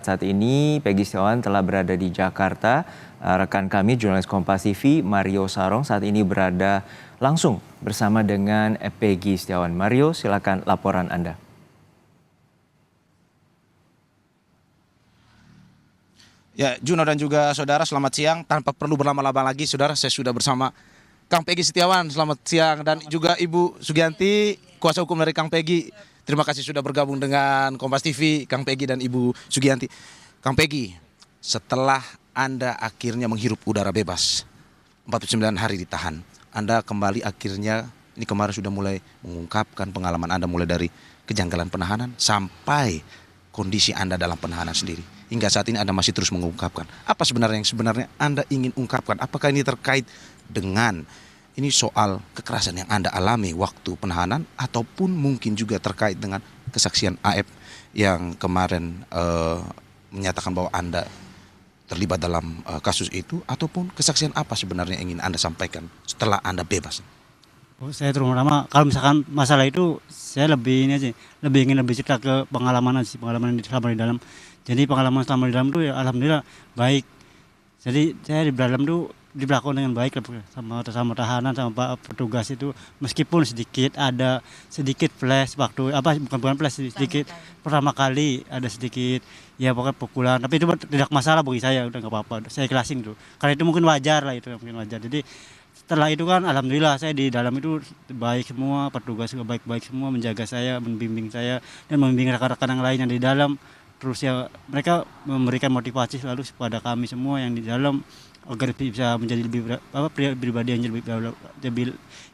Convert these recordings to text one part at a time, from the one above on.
Saat ini Peggy Setiawan telah berada di Jakarta. Rekan kami jurnalis Kompas TV Mario Sarong saat ini berada langsung bersama dengan Peggy Setiawan. Mario, silakan laporan Anda. Ya, Juno dan juga saudara, selamat siang. Tanpa perlu berlama-lama lagi, saudara, saya sudah bersama Kang Peggy Setiawan. Selamat siang. Dan juga Ibu Sugianti, kuasa hukum dari Kang Peggy. Terima kasih sudah bergabung dengan Kompas TV, Kang Peggy dan Ibu Sugianti. Kang Peggy, setelah Anda akhirnya menghirup udara bebas, 49 hari ditahan, Anda kembali akhirnya, ini kemarin sudah mulai mengungkapkan pengalaman Anda mulai dari kejanggalan penahanan sampai kondisi Anda dalam penahanan sendiri. Hingga saat ini Anda masih terus mengungkapkan. Apa sebenarnya yang sebenarnya Anda ingin ungkapkan? Apakah ini terkait dengan ini soal kekerasan yang Anda alami waktu penahanan, ataupun mungkin juga terkait dengan kesaksian AF yang kemarin menyatakan bahwa Anda terlibat dalam kasus itu, ataupun kesaksian apa sebenarnya yang ingin Anda sampaikan setelah Anda bebas? Saya terutama kalau misalkan masalah itu saya lebih ingin cerita ke pengalaman selama di dalam. Jadi pengalaman selama di dalam itu ya alhamdulillah baik. Jadi saya di dalam tuh diberlakukan dengan baik sama tahanan, sama Pak petugas itu, meskipun ada sedikit flash waktu bukan flash, sedikit pertama kali ada sedikit ya pokoknya pukulan, tapi itu tidak masalah bagi saya, udah nggak apa-apa, saya ikhlasin tuh karena itu mungkin wajar lah, itu mungkin wajar. Jadi setelah itu kan alhamdulillah saya di dalam itu baik semua, petugas juga baik-baik semua, menjaga saya, membimbing saya dan membimbing rekan-rekan yang lain yang di dalam. Terus ya mereka memberikan motivasi selalu kepada kami semua yang di dalam agar bisa menjadi pribadi yang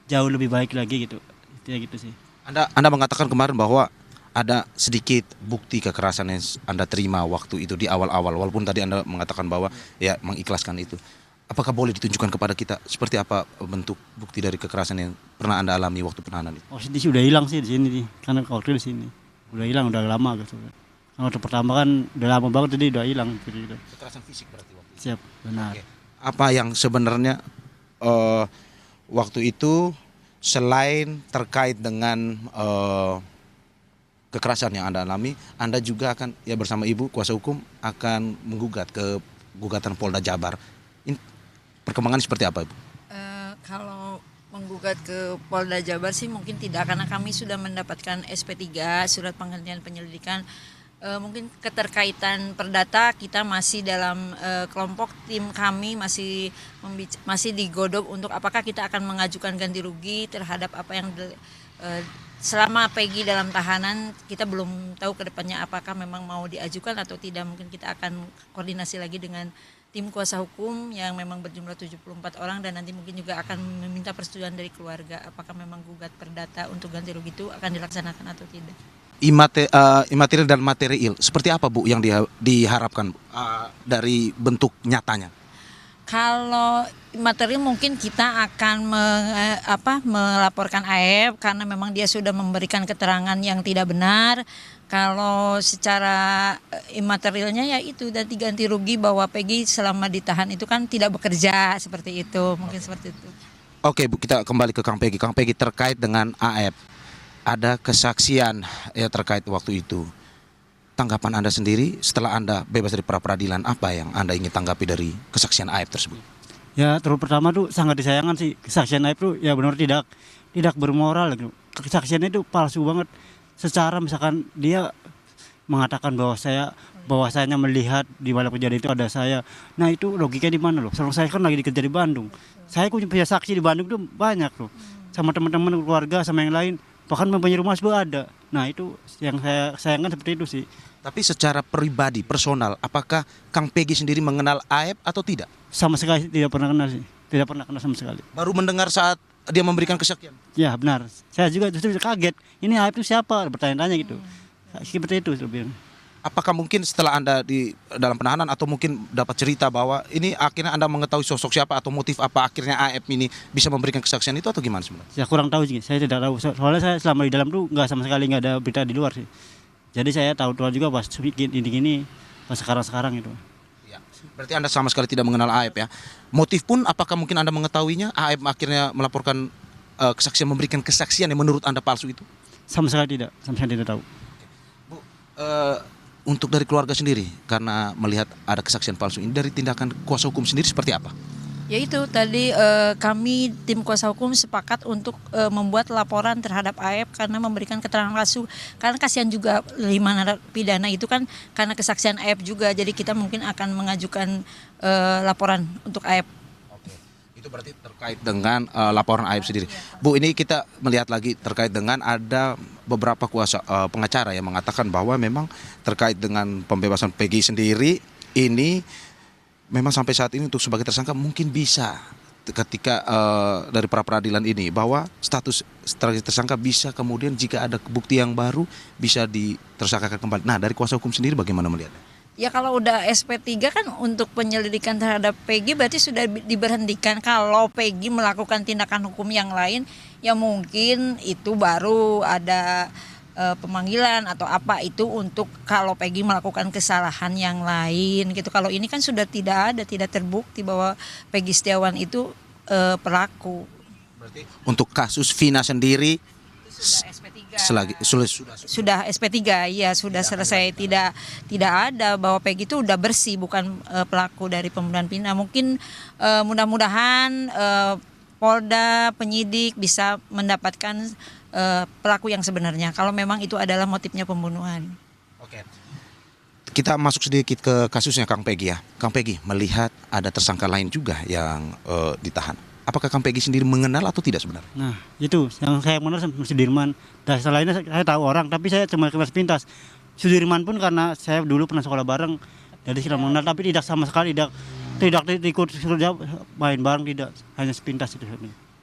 jauh lebih baik lagi gitu. Ya gitu sih. Anda mengatakan kemarin bahwa ada sedikit bukti kekerasan yang Anda terima waktu itu di awal-awal, walaupun tadi Anda mengatakan bahwa ya mengikhlaskan itu. Apakah boleh ditunjukkan kepada kita seperti apa bentuk bukti dari kekerasan yang pernah Anda alami waktu penahanan itu? Oh, ini sudah hilang sih di sini nih. Karena kalau di sini udah hilang, udah lama gitu. Waktu pertama kan udah lama banget, jadi udah hilang gitu. Kekerasan fisik berarti waktu itu. Siap, benar. Oke. Apa yang sebenarnya waktu itu selain terkait dengan kekerasan yang Anda alami, Anda juga akan ya bersama Ibu kuasa hukum akan menggugat ke gugatan Polda Jabar. Perkembangan seperti apa, Ibu? Kalau menggugat ke Polda Jabar sih mungkin tidak, karena kami sudah mendapatkan SP3, surat penghentian penyelidikan. Mungkin keterkaitan perdata kita masih dalam kelompok tim kami masih digodok untuk apakah kita akan mengajukan ganti rugi terhadap apa yang selama Peggy dalam tahanan. Kita belum tahu ke depannya apakah memang mau diajukan atau tidak. Mungkin kita akan koordinasi lagi dengan tim kuasa hukum yang memang berjumlah 74 orang, dan nanti mungkin juga akan meminta persetujuan dari keluarga apakah memang gugat perdata untuk ganti rugi itu akan dilaksanakan atau tidak. Imaterial dan material seperti apa, Bu, yang diharapkan dari bentuk nyatanya? Kalau material mungkin kita akan melaporkan AF karena memang dia sudah memberikan keterangan yang tidak benar. Kalau secara imaterialnya ya itu, dan ganti rugi bahwa Peggy selama ditahan itu kan tidak bekerja, seperti itu, mungkin seperti itu. Oke, Bu, kita kembali ke Kang Peggy. Kang Peggy, terkait dengan AF, ada kesaksian ya terkait waktu itu. Tanggapan Anda sendiri setelah Anda bebas dari pra-peradilan, apa yang Anda ingin tanggapi dari kesaksian AF tersebut? Ya terus pertama tuh sangat disayangkan sih kesaksian AF tuh, ya benar tidak bermoral gitu. Kesaksiannya itu palsu banget. Secara misalkan dia mengatakan bahwasanya melihat di malam kejadian itu ada saya. Nah itu logikanya di mana loh? Soalnya saya kan lagi dikerja di Bandung. Saya punya saksi di Bandung tuh banyak loh. Sama teman-teman keluarga sama yang lain. Bahkan mempunyai rumah juga ada. Nah itu yang saya sayangkan seperti itu sih. Tapi secara pribadi, personal, apakah Kang Peggy sendiri mengenal AF atau tidak? Sama sekali tidak pernah kenal sih. Tidak pernah kenal sama sekali. Baru mendengar saat dia memberikan kesaksian? Ya benar. Saya juga justru kaget. Ini AF itu siapa? Bertanya-tanya gitu. Seperti itu lebih. Apakah mungkin setelah Anda di dalam penahanan atau mungkin dapat cerita bahwa ini akhirnya Anda mengetahui sosok siapa atau motif apa akhirnya AF ini bisa memberikan kesaksian itu, atau gimana sebenarnya? Saya kurang tahu sih, saya tidak tahu. Soalnya saya selama di dalam tuh nggak sama sekali nggak ada berita di luar sih. Jadi saya tahu juga pas gini pas sekarang itu. Ya, berarti Anda sama sekali tidak mengenal AF ya. Motif pun apakah mungkin Anda mengetahuinya? AF akhirnya melaporkan kesaksian, memberikan kesaksian yang menurut Anda palsu itu? Sama sekali tidak tahu. Bu, untuk dari keluarga sendiri karena melihat ada kesaksian palsu ini, dari tindakan kuasa hukum sendiri seperti apa? Ya itu tadi kami tim kuasa hukum sepakat untuk membuat laporan terhadap AF karena memberikan keterangan palsu. Karena kasihan juga 5 narapidana itu kan karena kesaksian AF juga. Jadi kita mungkin akan mengajukan laporan untuk AF. Oke. Itu berarti terkait dengan laporan AF sendiri. Bu, ini kita melihat lagi terkait dengan ada beberapa kuasa pengacara yang mengatakan bahwa memang terkait dengan pembebasan Peggy sendiri ini memang sampai saat ini untuk sebagai tersangka mungkin bisa ketika dari pra peradilan ini bahwa status tersangka bisa kemudian jika ada bukti yang baru bisa ditersangkakan kembali. Nah, dari kuasa hukum sendiri bagaimana melihatnya? Ya kalau udah SP3 kan untuk penyelidikan terhadap Peggy berarti sudah diberhentikan. Kalau Peggy melakukan tindakan hukum yang lain ya mungkin itu baru ada pemanggilan atau apa itu untuk kalau Peggy melakukan kesalahan yang lain gitu. Kalau ini kan sudah tidak terbukti bahwa Peggy Setiawan itu pelaku. Berarti untuk kasus Vina sendiri Sudah SP3. sudah SP3 ya sudah selesai, tidak ada bahwa Peggy itu udah bersih bukan pelaku dari pembunuhan Vina. Mungkin mudah-mudahan Polda penyidik bisa mendapatkan pelaku yang sebenarnya kalau memang itu adalah motifnya pembunuhan. Oke. Kita masuk sedikit ke kasusnya Kang Peggy ya. Kang Peggy melihat ada tersangka lain juga yang ditahan. Apakah Kang Peggy sendiri mengenal atau tidak sebenarnya? Nah, itu yang saya mengenal sama Sudirman. Dan setelah ini saya tahu orang, tapi saya cuma kelas pintas. Sudirman pun karena saya dulu pernah sekolah bareng, jadi sudah mengenal, tapi tidak sama sekali tidak ikut kerja main bareng, tidak, hanya sepintas itu.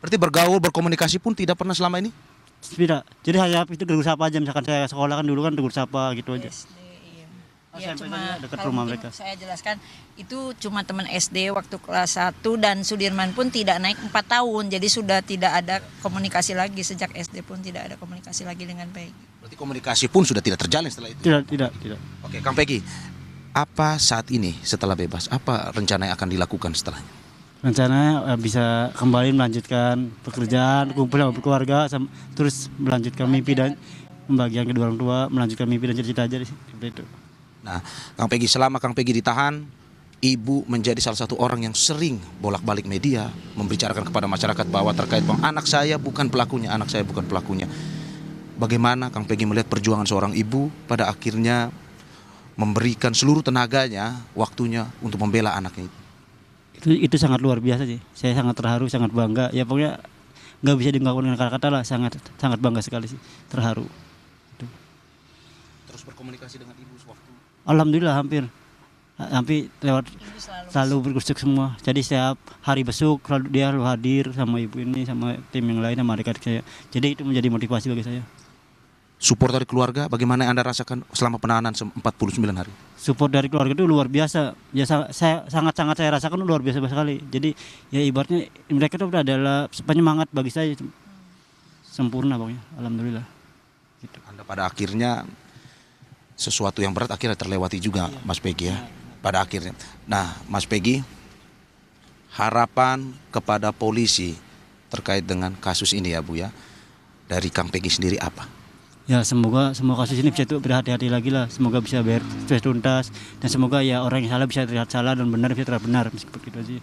Berarti bergaul, berkomunikasi pun tidak pernah selama ini? Tidak, jadi hanya itu tegur sapa aja, misalkan saya sekolah kan dulu kan tegur sapa gitu aja. SD, iya. Oh, Ya, SMP cuma saja dekat kalau rumah mungkin mereka. saya jelaskan itu cuma teman SD waktu kelas 1 dan Sudirman pun tidak naik 4 tahun. Jadi sudah tidak ada komunikasi lagi sejak SD pun tidak ada komunikasi lagi dengan Peggy. Berarti komunikasi pun sudah tidak terjalin setelah itu? Tidak. Oke, Kang Peggy, apa saat ini setelah bebas, apa rencana yang akan dilakukan setelahnya? Rencananya bisa kembali melanjutkan pekerjaan, kumpul sama keluarga, terus melanjutkan mimpi dan pembagian kedua orang tua, melanjutkan mimpi dan cita-cita aja sih, seperti itu. Nah, Kang Peggy, selama Kang Peggy ditahan, Ibu menjadi salah satu orang yang sering bolak-balik media membicarakan kepada masyarakat bahwa terkait anak saya bukan pelakunya, anak saya bukan pelakunya. Bagaimana Kang Peggy melihat perjuangan seorang ibu pada akhirnya memberikan seluruh tenaganya, waktunya untuk membela anaknya itu? Itu sangat luar biasa sih. Saya sangat terharu, sangat bangga. Ya pokoknya nggak bisa diungkapkan dengan kata-kata lah. Sangat bangga sekali sih, terharu. Itu. Terus berkomunikasi dengan Ibu sewaktu? Alhamdulillah hampir lewat selalu berkusuk semua. Jadi setiap hari besuk dia selalu hadir sama ibu ini, sama tim yang lain, sama adik-adik saya. Jadi itu menjadi motivasi bagi saya. Support dari keluarga, bagaimana yang Anda rasakan selama penahanan 49 hari? Support dari keluarga itu luar biasa. Ya saya sangat saya rasakan luar biasa sekali. Jadi ya ibaratnya mereka itu adalah penyemangat bagi saya. Sempurna pokoknya. Alhamdulillah. Gitu. Anda pada akhirnya sesuatu yang berat akhirnya terlewati juga, Mas Peggy ya. Pada akhirnya. Nah, Mas Peggy, harapan kepada polisi terkait dengan kasus ini ya Bu ya. Dari Kang Peggy sendiri apa? Ya semoga semua kasus ini bisa berhati-hati lagi lah. Semoga bisa tuntas dan semoga ya orang yang salah bisa terlihat salah dan benar bisa terlihat benar, seperti itu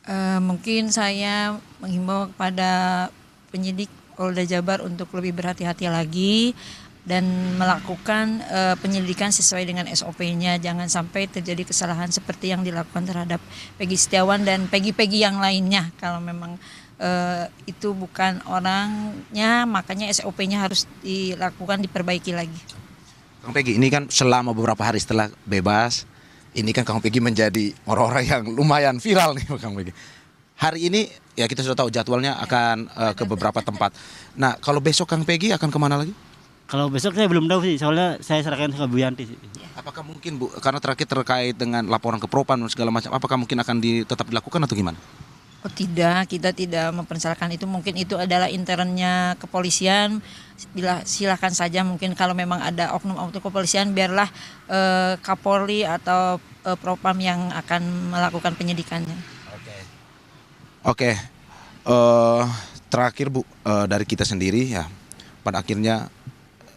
aja. Mungkin saya menghimbau kepada penyidik Polda Jabar untuk lebih berhati-hati lagi dan melakukan penyelidikan sesuai dengan SOP-nya. Jangan sampai terjadi kesalahan seperti yang dilakukan terhadap Peggy Setiawan dan Peggy yang lainnya. Kalau memang itu bukan orangnya, makanya SOP-nya harus dilakukan, diperbaiki lagi. Kang Peggy, ini kan selama beberapa hari setelah bebas, ini kan Kang Peggy menjadi orang-orang yang lumayan viral nih Kang Peggy. Hari ini ya kita sudah tahu jadwalnya akan ke beberapa tempat. Nah, kalau besok Kang Peggy akan kemana lagi? Kalau besok saya belum tahu sih, soalnya saya serahkan ke Bu Yanti sih. Apakah mungkin Bu, karena terakhir terkait dengan laporan ke Propam dan segala macam, apakah mungkin akan tetap dilakukan atau gimana? Oh tidak, kita tidak mempersalahkan itu. Mungkin itu adalah internnya kepolisian. Silakan saja, mungkin kalau memang ada oknum-oknum kepolisian, biarlah Kapolri atau Propam yang akan melakukan penyidikannya. Oke. Terakhir Bu, dari kita sendiri ya, pada akhirnya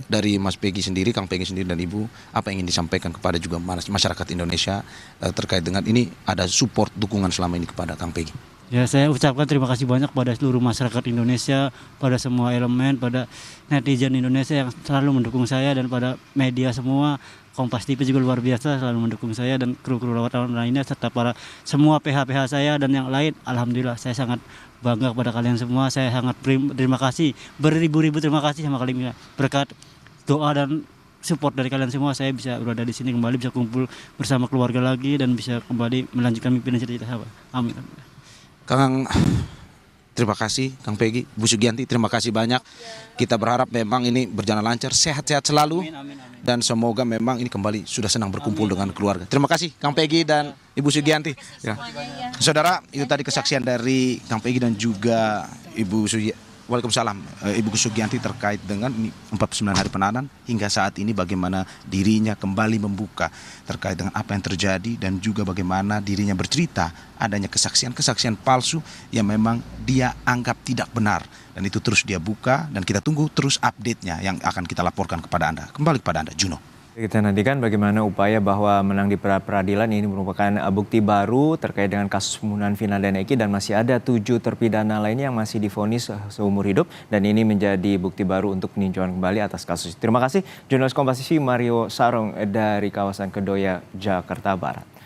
dari Mas Peggy sendiri, Kang Peggy sendiri dan Ibu, apa yang ingin disampaikan kepada juga masyarakat Indonesia terkait dengan ini, ada support dukungan selama ini kepada Kang Peggy? Ya, saya ucapkan terima kasih banyak pada seluruh masyarakat Indonesia, pada semua elemen, pada netizen Indonesia yang selalu mendukung saya, dan pada media semua. Kompas TV juga luar biasa selalu mendukung saya, dan kru-kru wartawan lainnya, serta para semua PH-PH saya dan yang lain. Alhamdulillah, saya sangat bangga kepada kalian semua. Saya sangat terima kasih, beribu-ribu terima kasih sama kalian. Berkat doa dan support dari kalian semua, saya bisa berada di sini kembali, bisa kumpul bersama keluarga lagi, dan bisa kembali melanjutkan mimpi dan cita-cita saya. Amin. Kang, terima kasih Kang Peggy, Bu Sugianti, terima kasih banyak. Kita berharap memang ini berjalan lancar, sehat-sehat selalu. Dan semoga memang ini kembali sudah senang berkumpul dengan keluarga. Terima kasih Kang Peggy dan Ibu Sugianti. Ya. Saudara, itu tadi kesaksian dari Kang Peggy dan juga Ibu Sugianti. Waalaikumsalam, Ibu Sugianti terkait dengan 49 hari penahanan hingga saat ini, bagaimana dirinya kembali membuka terkait dengan apa yang terjadi, dan juga bagaimana dirinya bercerita adanya kesaksian-kesaksian palsu yang memang dia anggap tidak benar, dan itu terus dia buka, dan kita tunggu terus update-nya yang akan kita laporkan kepada Anda. Kembali kepada Anda, Juno. Kita nantikan bagaimana upaya bahwa menang di peradilan ini merupakan bukti baru terkait dengan kasus pembunuhan Vina dan Eki, dan masih ada 7 terpidana lainnya yang masih divonis seumur hidup, dan ini menjadi bukti baru untuk peninjauan kembali atas kasus. Terima kasih jurnalis Kompas TV Mario Sarong dari kawasan Kedoya, Jakarta Barat.